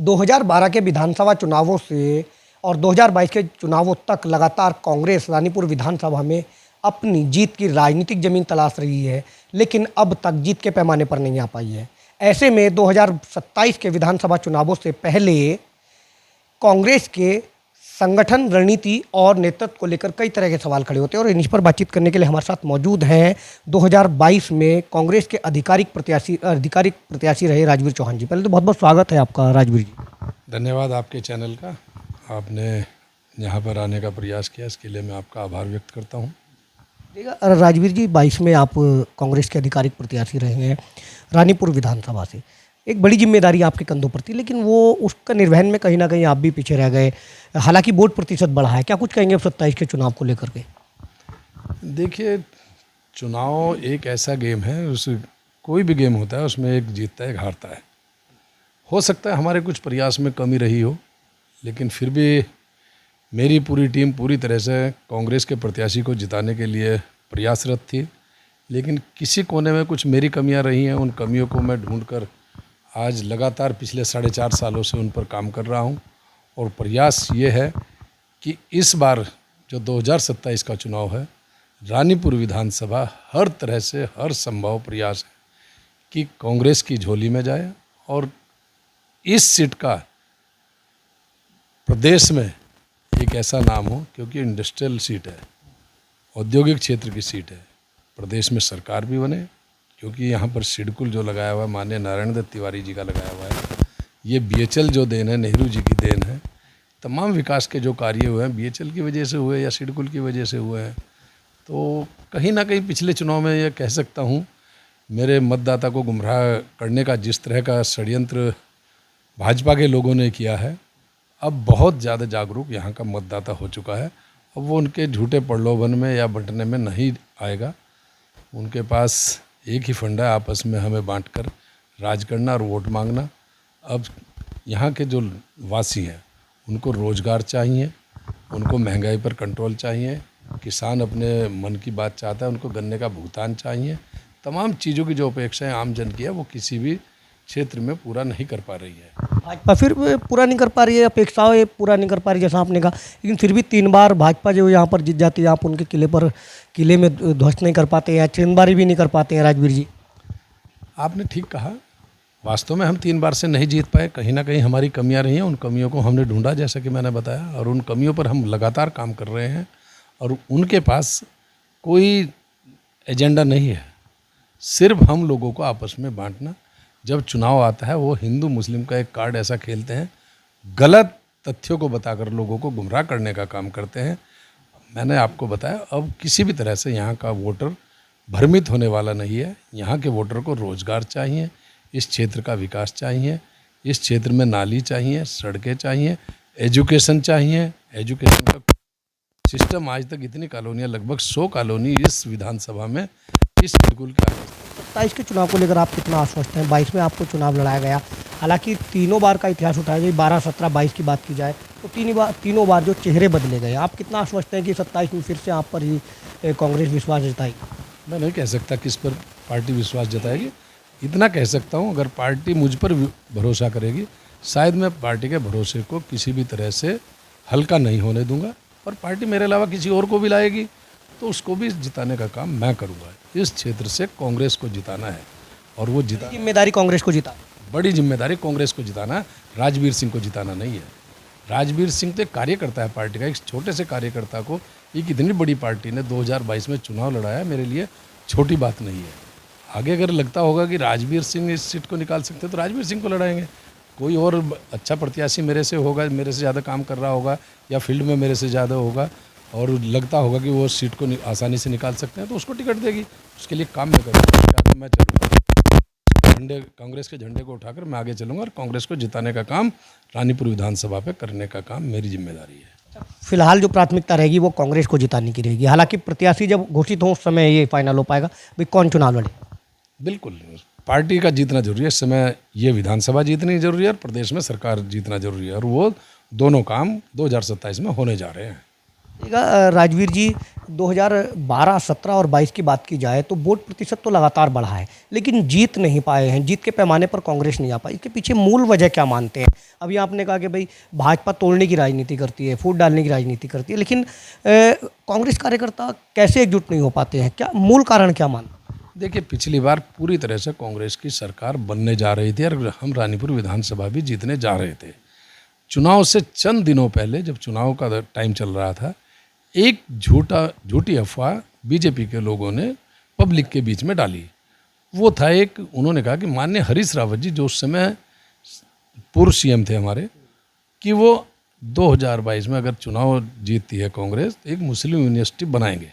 2012 के विधानसभा चुनावों से और 2022 के चुनावों तक लगातार कांग्रेस रानीपुर विधानसभा में अपनी जीत की राजनीतिक जमीन तलाश रही है, लेकिन अब तक जीत के पैमाने पर नहीं आ पाई है। ऐसे में 2027 के विधानसभा चुनावों से पहले कांग्रेस के संगठन, रणनीति और नेतृत्व को लेकर कई तरह के सवाल खड़े होते हैं और इन पर बातचीत करने के लिए हमारे साथ मौजूद हैं 2022 में कांग्रेस के आधिकारिक प्रत्याशी रहे राजवीर चौहान जी। पहले तो बहुत बहुत स्वागत है आपका राजवीर जी। धन्यवाद आपके चैनल का, आपने यहाँ पर आने का प्रयास किया, इसके लिए मैं आपका आभार व्यक्त करता हूँ। राजवीर जी, 22 में आप कांग्रेस के आधिकारिक प्रत्याशी रहे हैं रानीपुर विधानसभा से। एक बड़ी जिम्मेदारी आपके कंधों पर थी, लेकिन वो उसका निर्वहन में कहीं ना कहीं आप भी पीछे रह गए। हालांकि वोट प्रतिशत बढ़ा है, क्या कुछ कहेंगे 27 के चुनाव को लेकर के? देखिए, चुनाव एक ऐसा गेम है, उस कोई भी गेम होता है उसमें एक जीतता है एक हारता है। हो सकता है हमारे कुछ प्रयास में कमी रही हो, लेकिन फिर भी मेरी पूरी टीम पूरी तरह से कांग्रेस के प्रत्याशी को जिताने के लिए प्रयासरत थी। लेकिन किसी कोने में कुछ मेरी कमियां रही हैं, उन कमियों को मैं ढूंढकर आज लगातार पिछले 4.5 सालों से उन पर काम कर रहा हूं। और प्रयास ये है कि इस बार जो 2027 का चुनाव है, रानीपुर विधानसभा हर तरह से हर संभव प्रयास है कि कांग्रेस की झोली में जाए और इस सीट का प्रदेश में एक ऐसा नाम हो, क्योंकि इंडस्ट्रियल सीट है, औद्योगिक क्षेत्र की सीट है, प्रदेश में सरकार भी बने, क्योंकि यहाँ पर सिडकुल जो लगाया हुआ है माननीय नारायण दत्त तिवारी जी का लगाया हुआ है। ये बीएचएल जो देन है, नेहरू जी की देन है। तमाम विकास के जो कार्य हुए हैं बीएचएल की वजह से हुए या सिडकुल की वजह से हुए हैं। तो कहीं ना कहीं पिछले चुनाव में ये कह सकता हूँ, मेरे मतदाता को गुमराह करने का जिस तरह का षड्यंत्र भाजपा के लोगों ने किया है, अब बहुत ज़्यादा जागरूक यहाँ का मतदाता हो चुका है। अब वो उनके झूठे प्रलोभन में या बंटने में नहीं आएगा। उनके पास एक ही फंडा है, आपस में हमें बांटकर राज करना और वोट मांगना। अब यहाँ के जो वासी हैं उनको रोज़गार चाहिए, उनको महंगाई पर कंट्रोल चाहिए, किसान अपने मन की बात चाहता है, उनको गन्ने का भुगतान चाहिए। तमाम चीज़ों की जो अपेक्षाएं आम जन की है वो किसी भी क्षेत्र में पूरा नहीं कर पा रही है। भाजपा फिर पूरा नहीं कर पा रही है, अपेक्षाएं पूरा नहीं कर पा रही जैसा आपने कहा, लेकिन फिर भी 3 बार भाजपा जो यहाँ पर जीत जाती है, आप उनके किले में ध्वस्त नहीं कर पाते या 3 बार भी नहीं कर पाते हैं राजवीर जी। आपने ठीक कहा, वास्तव में हम 3 बार से नहीं जीत पाए। कहीं ना कहीं हमारी कमियां रही हैं, उन कमियों को हमने ढूंढा जैसा कि मैंने बताया, और उन कमियों पर हम लगातार काम कर रहे हैं। और उनके पास कोई एजेंडा नहीं है, सिर्फ हम लोगों को आपस में बांटना। जब चुनाव आता है वो हिंदू मुस्लिम का एक कार्ड ऐसा खेलते हैं, गलत तथ्यों को बताकर लोगों को गुमराह करने का काम करते हैं। मैंने आपको बताया, अब किसी भी तरह से यहाँ का वोटर भ्रमित होने वाला नहीं है। यहाँ के वोटर को रोज़गार चाहिए, इस क्षेत्र का विकास चाहिए, इस क्षेत्र में नाली चाहिए, सड़कें चाहिए, एजुकेशन चाहिए। एजुकेशन का सिस्टम आज तक इतनी कॉलोनियाँ, लगभग 100 कॉलोनी इस विधानसभा में इस बिल्कुल का। 27 के चुनाव को लेकर आप कितना आश्वस्त हैं? 22 में आपको चुनाव लड़ाया गया, हालांकि तीनों बार का इतिहास उठाया जाए, 12, 17, 22 की बात की जाए तो तीनों बार जो चेहरे बदले गए, आप कितना आश्वस्त हैं कि 27 में फिर से आप पर ही कांग्रेस विश्वास जताएगी? मैं नहीं कह सकता किस पर पार्टी विश्वास जताएगी। इतना कह सकता हूँ, अगर पार्टी मुझ पर भरोसा करेगी, शायद मैं पार्टी के भरोसे को किसी भी तरह से हल्का नहीं होने दूंगा। और पार्टी मेरे अलावा किसी और को भी लाएगी तो उसको भी जिताने का काम मैं करूँगा। इस क्षेत्र से कांग्रेस को जिताना है और वो जिता, जिम्मेदारी कांग्रेस को जिता, बड़ी जिम्मेदारी कांग्रेस को जिताना है, राजवीर सिंह को जिताना नहीं है। राजवीर सिंह तो एक कार्यकर्ता है पार्टी का, एक छोटे से कार्यकर्ता को एक इतनी बड़ी पार्टी ने 2022 में चुनाव लड़ाया, मेरे लिए छोटी बात नहीं है। आगे अगर लगता होगा कि राजवीर सिंह इस सीट को निकाल सकते तो राजवीर सिंह को लड़ाएंगे। कोई और अच्छा प्रत्याशी मेरे से होगा, मेरे से ज़्यादा काम कर रहा होगा या फील्ड में मेरे से ज़्यादा होगा और लगता होगा कि वो सीट को आसानी से निकाल सकते हैं तो उसको टिकट देगी। उसके लिए काम मैं करूँगा, मैं चलूँगा कांग्रेस के झंडे को उठाकर मैं आगे चलूँगा और कांग्रेस को जिताने का काम रानीपुर विधानसभा पे करने का काम मेरी जिम्मेदारी है। फिलहाल जो प्राथमिकता रहेगी वो कांग्रेस को जिताने की रहेगी, हालांकि प्रत्याशी जब घोषित हो उस समय ये फाइनल हो पाएगा भाई कौन चुनाव लड़े। बिल्कुल, पार्टी का जीतना जरूरी है। इस समय ये विधानसभा जीतनी जरूरी है और प्रदेश में सरकार जीतना जरूरी है, और वो दोनों काम 2027 में होने जा रहे हैं। राजवीर जी, 2012, 17 और 22 की बात की जाए तो वोट प्रतिशत तो लगातार बढ़ा है, लेकिन जीत नहीं पाए हैं। जीत के पैमाने पर कांग्रेस नहीं आ पाई। इसके पीछे मूल वजह क्या मानते हैं? अभी आपने कहा कि भाई भाजपा तोड़ने की राजनीति करती है, फूट डालने की राजनीति करती है, लेकिन कांग्रेस कार्यकर्ता कैसे एकजुट नहीं हो पाते हैं? क्या मूल कारण क्या मानते हैं? देखिए, पिछली बार पूरी तरह से कांग्रेस की सरकार बनने जा रही थी और हम रानीपुर विधानसभा भी जीतने जा रहे थे। चुनाव से चंद दिनों पहले जब चुनाव का टाइम चल रहा था, एक झूठी अफवाह बीजेपी के लोगों ने पब्लिक के बीच में डाली। वो था एक, उन्होंने कहा कि माननीय हरीश रावत जी जो उस समय पूर्व सीएम थे हमारे, कि वो 2022 में अगर चुनाव जीतती है कांग्रेस, एक मुस्लिम यूनिवर्सिटी बनाएंगे।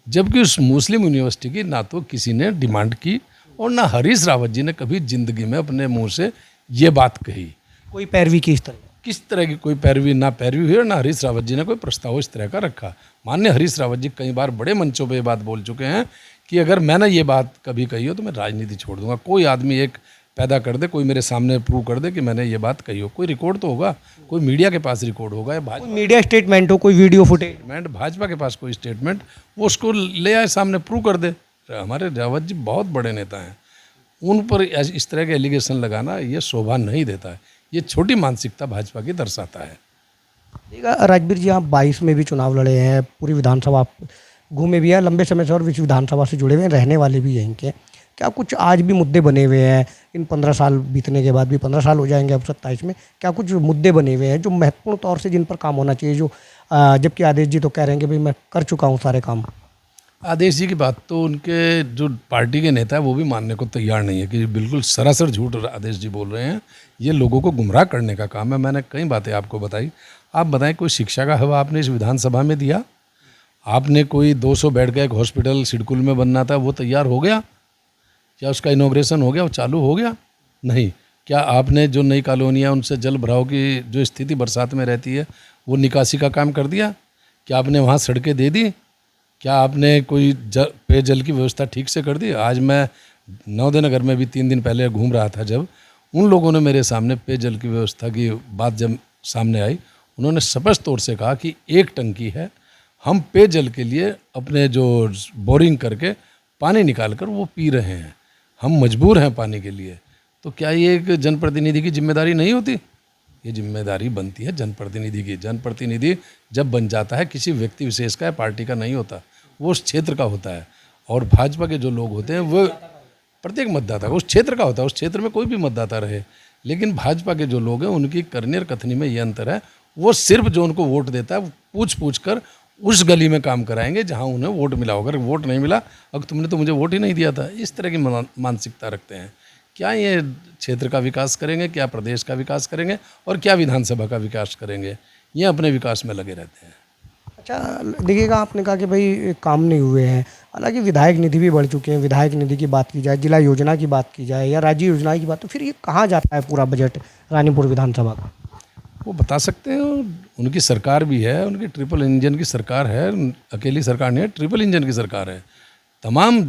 जबकि उस मुस्लिम यूनिवर्सिटी की ना तो किसी ने डिमांड की और ना हरीश रावत जी ने कभी जिंदगी में अपने मुंह से ये बात कही। कोई पैरवी की इस तरह? किस तरह की कोई पैरवी हुई और ना हरीश रावत जी ने कोई प्रस्ताव इस तरह का रखा। माननीय हरीश रावत जी कई बार बड़े मंचों पे ये बात बोल चुके हैं कि अगर मैंने ये बात कभी कही हो तो मैं राजनीति छोड़ दूंगा। कोई आदमी एक पैदा कर दे, कोई मेरे सामने प्रूव कर दे कि मैंने ये बात कही हो, कोई रिकॉर्ड तो होगा, कोई मीडिया के पास रिकॉर्ड होगा या कोई मीडिया स्टेटमेंट हो, कोई वीडियो फुटेज? स्टेटमेंट, भाजपा के पास कोई स्टेटमेंट, वो उसको ले आए सामने, प्रूव कर दे। हमारे रावत जी बहुत बड़े नेता हैं, उन पर इस तरह के एलिगेशन लगाना ये शोभा नहीं देता है। ये छोटी मानसिकता भाजपा की दर्शाता है। राजवीर जी, आप 22 में भी चुनाव लड़े हैं, पूरी विधानसभा आप घूमे भी हैं, लंबे समय से और विश्व विधानसभा से जुड़े हुए हैं, रहने वाले भी यहीं के। क्या कुछ आज भी मुद्दे बने हुए हैं इन 15 साल बीतने के बाद भी? 15 साल हो जाएंगे अब 27 में। क्या कुछ मुद्दे बने हुए हैं जो महत्वपूर्ण तौर से जिन पर काम होना चाहिए, जो जबकि आदेश जी तो कह रहे हैं कि भाई मैं कर चुका हूँ सारे काम? आदेश जी की बात तो उनके जो पार्टी के नेता है वो भी मानने को तैयार नहीं है कि बिल्कुल सरासर झूठ आदेश जी बोल रहे हैं। ये लोगों को गुमराह करने का काम है। मैंने कई बातें आपको बताई। आप बताएं, कोई शिक्षा का हवा आपने इस विधानसभा में दिया? आपने कोई 200 बेड का एक हॉस्पिटल सिडकुल में बनना था, वो तैयार हो गया? क्या उसका इनॉग्रेशन हो गया, वो चालू हो गया? नहीं। क्या आपने जो नई कॉलोनियाँ उनसे जल भराव की जो स्थिति बरसात में रहती है वो निकासी का काम कर दिया? क्या आपने वहाँ सड़कें दे दी? क्या आपने कोई पेयजल की व्यवस्था ठीक से कर दी? आज मैं नवोदय में भी 3 दिन पहले घूम रहा था, जब उन लोगों ने मेरे सामने पेयजल की व्यवस्था की बात जब सामने आई, उन्होंने स्पष्ट तौर से कहा कि एक टंकी है, हम पेयजल के लिए अपने जो बोरिंग करके पानी निकाल कर वो पी रहे हैं, हम मजबूर हैं पानी के लिए। तो क्या ये एक जनप्रतिनिधि की जिम्मेदारी नहीं होती? ये जिम्मेदारी बनती है जनप्रतिनिधि की। जनप्रतिनिधि जब बन जाता है किसी व्यक्ति विशेष का या पार्टी का नहीं होता, वो उस क्षेत्र का होता है। और भाजपा के जो लोग होते हैं वो प्रत्येक मतदाता उस क्षेत्र का होता है, उस क्षेत्र में कोई भी मतदाता रहे। लेकिन भाजपा के जो लोग हैं उनकी करनी और कथनी में ये अंतर है, वो सिर्फ जो उनको वोट देता है पूछ पूछ कर उस गली में काम कराएंगे जहाँ उन्हें वोट मिला होगा। अगर वोट नहीं मिला, अब तुमने तो मुझे वोट ही नहीं दिया था, इस तरह की मानसिकता रखते हैं। क्या ये क्षेत्र का विकास करेंगे, क्या प्रदेश का विकास करेंगे और क्या विधानसभा का विकास करेंगे? ये अपने विकास में लगे रहते हैं। अच्छा, देखिएगा, आपने कहा कि भाई काम नहीं हुए हैं, हालांकि विधायक निधि भी बढ़ चुके हैं। विधायक निधि की बात की जाए, जिला योजना की बात की जाए या राज्य योजना की बात, तो फिर ये कहाँ जाता है पूरा बजट रानीपुर विधानसभा का? वो बता सकते हैं। उनकी सरकार भी है, उनकी ट्रिपल इंजन की सरकार है, अकेली सरकार नहीं है, ट्रिपल इंजन की सरकार है। तमाम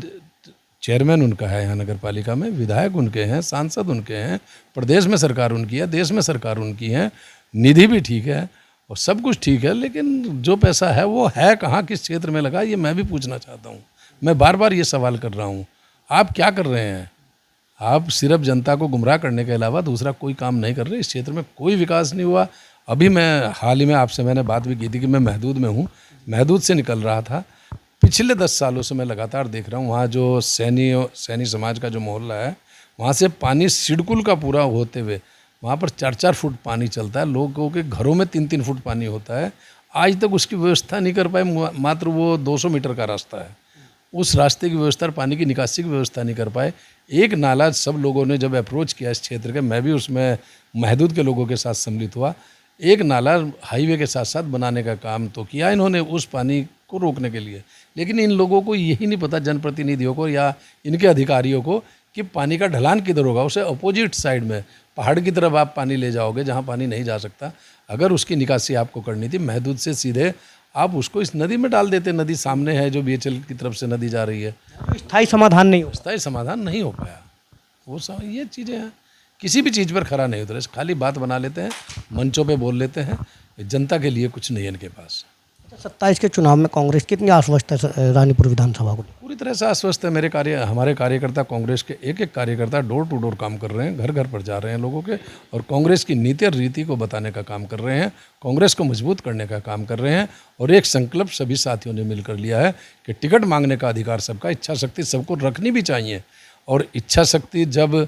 चेयरमैन उनका है यहाँ नगर पालिका में, विधायक उनके हैं, सांसद उनके हैं, प्रदेश में सरकार उनकी है, देश में सरकार उनकी है, निधि भी ठीक है और सब कुछ ठीक है। लेकिन जो पैसा है वो है कहाँ, किस क्षेत्र में लगा, ये मैं भी पूछना चाहता हूँ। मैं बार बार ये सवाल कर रहा हूँ, आप क्या कर रहे हैं? आप सिर्फ जनता को गुमराह करने के अलावा दूसरा कोई काम नहीं कर रहे। इस क्षेत्र में कोई विकास नहीं हुआ। अभी मैं हाल ही में आपसे मैंने बात भी की थी कि मैं महदूद में हूँ, महदूद से निकल रहा था। पिछले 10 सालों से मैं लगातार देख रहा हूँ वहाँ जो सैनी समाज का जो मोहल्ला है, वहाँ से पानी सिडकुल का पूरा होते हुए वहाँ पर 4-4 फुट पानी चलता है, लोगों के घरों में 3-3 फुट पानी होता है। आज तक उसकी व्यवस्था नहीं कर पाए। मात्र वो 200 मीटर का रास्ता है, उस रास्ते की व्यवस्था और पानी की निकासी की व्यवस्था नहीं कर पाए। एक नाला सब लोगों ने जब अप्रोच किया इस क्षेत्र के, मैं भी उसमें महदूद के लोगों के साथ सम्मिलित हुआ, एक नाला हाईवे के साथ साथ बनाने का काम तो किया इन्होंने उस पानी को रोकने के लिए। लेकिन इन लोगों को यही नहीं पता, जनप्रतिनिधियों को या इनके अधिकारियों को, कि पानी का ढलान किधर होगा। उसे अपोजिट साइड में पहाड़ की तरफ आप पानी ले जाओगे जहाँ पानी नहीं जा सकता। अगर उसकी निकासी आपको करनी थी, महदूद से सीधे आप उसको इस नदी में डाल देते। नदी सामने है, जो BHL की तरफ से नदी जा रही है। स्थायी समाधान नहीं हो स्थायी समाधान नहीं हो पाया। वो सब ये चीज़ें हैं, किसी भी चीज़ पर खरा नहीं उतरे, खाली बात बना लेते हैं, मंचों पे बोल लेते हैं। जनता के लिए कुछ नहीं है इनके पास। 27 के चुनाव में कांग्रेस कितनी आश्वस्त है रानीपुर विधानसभा को? पूरी तरह से आश्वस्त है। हमारे कार्यकर्ता, कांग्रेस के एक एक कार्यकर्ता डोर टू डोर काम कर रहे हैं, घर घर पर जा रहे हैं लोगों के, और कांग्रेस की नीति और रीति को बताने का काम कर रहे हैं, कांग्रेस को मजबूत करने का काम कर रहे हैं। और एक संकल्प सभी साथियों ने मिलकर लिया है कि टिकट मांगने का अधिकार सबका, इच्छा शक्ति सबको रखनी भी चाहिए। और इच्छा शक्ति जब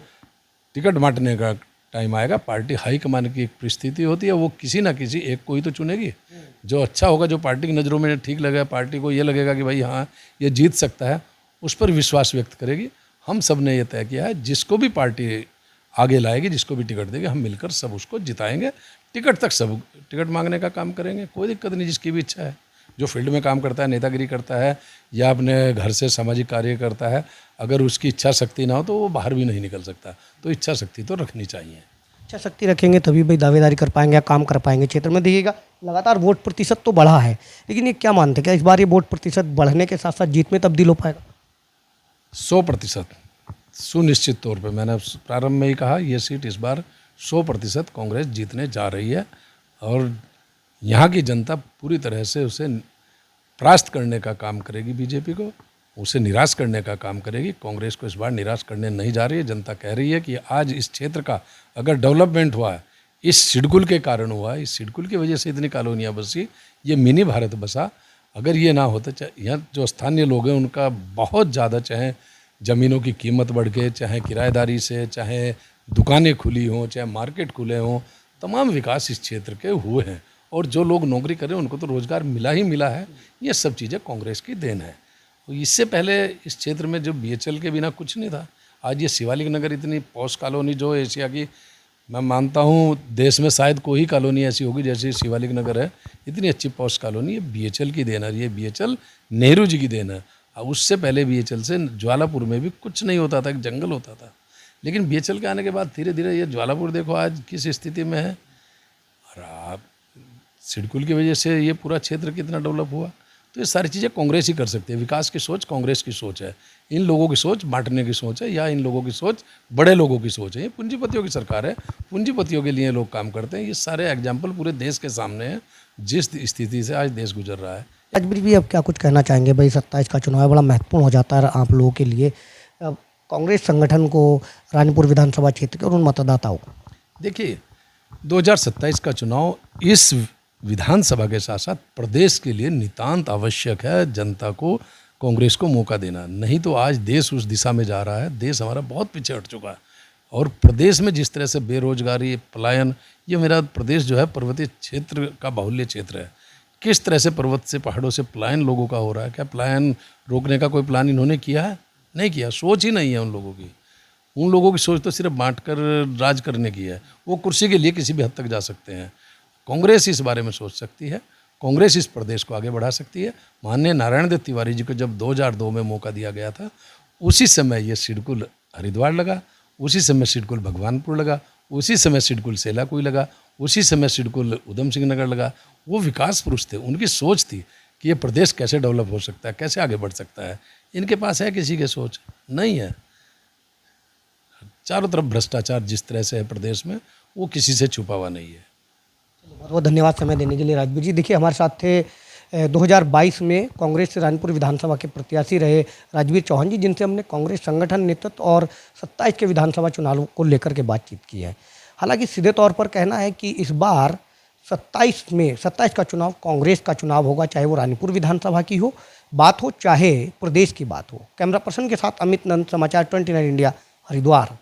टिकट बांटने का टाइम आएगा, पार्टी हाईकमान की एक परिस्थिति होती है, वो किसी ना किसी एक को ही तो चुनेगी। जो अच्छा होगा, जो पार्टी की नज़रों में ठीक लगेगा, पार्टी को ये लगेगा कि भाई हाँ ये जीत सकता है, उस पर विश्वास व्यक्त करेगी। हम सब ने ये तय किया है, जिसको भी पार्टी आगे लाएगी, जिसको भी टिकट देगी, हम मिलकर सब उसको जिताएंगे। टिकट तक सब टिकट मांगने का काम करेंगे, कोई दिक्कत नहीं। जिसकी भी इच्छा है, जो फील्ड में काम करता है, नेतागिरी करता है या अपने घर से सामाजिक कार्य करता है, अगर उसकी इच्छा शक्ति ना हो तो वो बाहर भी नहीं निकल सकता। तो इच्छा शक्ति तो रखनी चाहिए। इच्छा शक्ति रखेंगे तभी भाई दावेदारी कर पाएंगे या काम कर पाएंगे क्षेत्र में। देखिएगा लगातार वोट प्रतिशत तो बढ़ा है, लेकिन ये क्या मानते हैं, क्या इस बार ये वोट प्रतिशत बढ़ने के साथ साथ जीत में तब्दील हो पाएगा? 100% सुनिश्चित तौर पे, मैंने प्रारंभ में ही कहा, ये सीट इस बार 100% कांग्रेस जीतने जा रही है। और यहाँ की जनता पूरी तरह से उसे परास्त करने का काम करेगी, बीजेपी को उसे निराश करने का काम करेगी। कांग्रेस को इस बार निराश करने नहीं जा रही है। जनता कह रही है कि आज इस क्षेत्र का अगर डेवलपमेंट हुआ है, इस सिडकुल के कारण हुआ है, इस सिडकुल की वजह से इतनी कॉलोनियाँ बसी, ये मिनी भारत बसा। अगर ये ना होता, यहाँ जो स्थानीय लोग हैं उनका बहुत ज़्यादा, चाहे ज़मीनों की कीमत बढ़ के, चाहे किराएदारी से, चाहे दुकानें खुली हों, चाहे मार्केट खुले हों, तमाम विकास इस क्षेत्र के हुए हैं। और जो लोग नौकरी कर रहे हैं उनको तो रोज़गार मिला ही मिला है। ये सब चीज़ें कांग्रेस की देन है। तो इससे पहले इस क्षेत्र में जो BHL के बिना कुछ नहीं था। आज ये शिवालिक नगर इतनी पॉश कॉलोनी, जो एशिया की, मैं मानता हूँ देश में शायद कोई कॉलोनी ऐसी होगी जैसे शिवालिक नगर है, इतनी अच्छी पॉश कॉलोनी, ये BHL की देन है। ये BHL नेहरू जी की देन है। उससे पहले BHL से ज्वालापुर में भी कुछ नहीं होता था, एक जंगल होता था। लेकिन BHL के आने के बाद धीरे धीरे ये ज्वालापुर देखो आज किस स्थिति में है। और आप सिडकुल की वजह से ये पूरा क्षेत्र कितना डेवलप हुआ। तो ये सारी चीज़ें कांग्रेस ही कर सकती है। विकास की सोच कांग्रेस की सोच है, इन लोगों की सोच बांटने की सोच है, या इन लोगों की सोच बड़े लोगों की सोच है। ये पूंजीपतियों की सरकार है, पूंजीपतियों के लिए लोग काम करते हैं। ये सारे एग्जाम्पल पूरे देश के सामने हैं, जिस स्थिति से आज देश गुजर रहा है। राजवीर भी अब क्या कुछ कहना चाहेंगे? भाई 27 का चुनाव बड़ा महत्वपूर्ण हो जाता है आप लोगों के लिए, अब कांग्रेस संगठन को, रानीपुर विधानसभा क्षेत्र के और उन मतदाताओं को। देखिए 2027 का चुनाव इस विधानसभा के साथ साथ प्रदेश के लिए नितांत आवश्यक है। जनता को, कांग्रेस को मौका देना, नहीं तो आज देश उस दिशा में जा रहा है। देश हमारा बहुत पीछे हट चुका है। और प्रदेश में जिस तरह से बेरोजगारी, पलायन, ये मेरा प्रदेश जो है पर्वतीय क्षेत्र का बाहुल्य क्षेत्र है। किस तरह से पर्वत से, पहाड़ों से पलायन लोगों का हो रहा है। क्या पलायन रोकने का कोई प्लान इन्होंने किया है? नहीं किया। सोच ही नहीं है उन लोगों की। उन लोगों की सोच तो सिर्फ बांट कर राज करने की है। वो कुर्सी के लिए किसी भी हद तक जा सकते हैं। कांग्रेस इस बारे में सोच सकती है, कांग्रेस इस प्रदेश को आगे बढ़ा सकती है। माननीय नारायण दत्त तिवारी जी को जब 2002 में मौका दिया गया था, उसी समय ये सिडकुल हरिद्वार लगा, उसी समय सिडकुल भगवानपुर लगा, उसी समय सिडकुल सेलाकुई लगा, उसी समय सिडकुल उधम सिंह नगर लगा। वो विकास पुरुष थे, उनकी सोच थी कि ये प्रदेश कैसे डेवलप हो सकता है, कैसे आगे बढ़ सकता है। इनके पास है किसी की सोच? नहीं है। चारों तरफ भ्रष्टाचार जिस तरह से है प्रदेश में, वो किसी से छुपा हुआ नहीं है। बहुत बहुत धन्यवाद समय देने के लिए राजवीर जी। देखिए हमारे साथ थे 2022 में कांग्रेस से रानीपुर विधानसभा के प्रत्याशी रहे राजवीर चौहान जी, जिनसे हमने कांग्रेस संगठन, नेतृत्व और 27 के विधानसभा चुनाव को लेकर के बातचीत की है। हालांकि सीधे तौर पर कहना है कि इस बार 27 का चुनाव कांग्रेस का चुनाव होगा, चाहे वो रानीपुर विधानसभा की हो बात हो, चाहे प्रदेश की बात हो। कैमरा पर्सन के साथ अमित नंद, समाचार 29 इंडिया, हरिद्वार।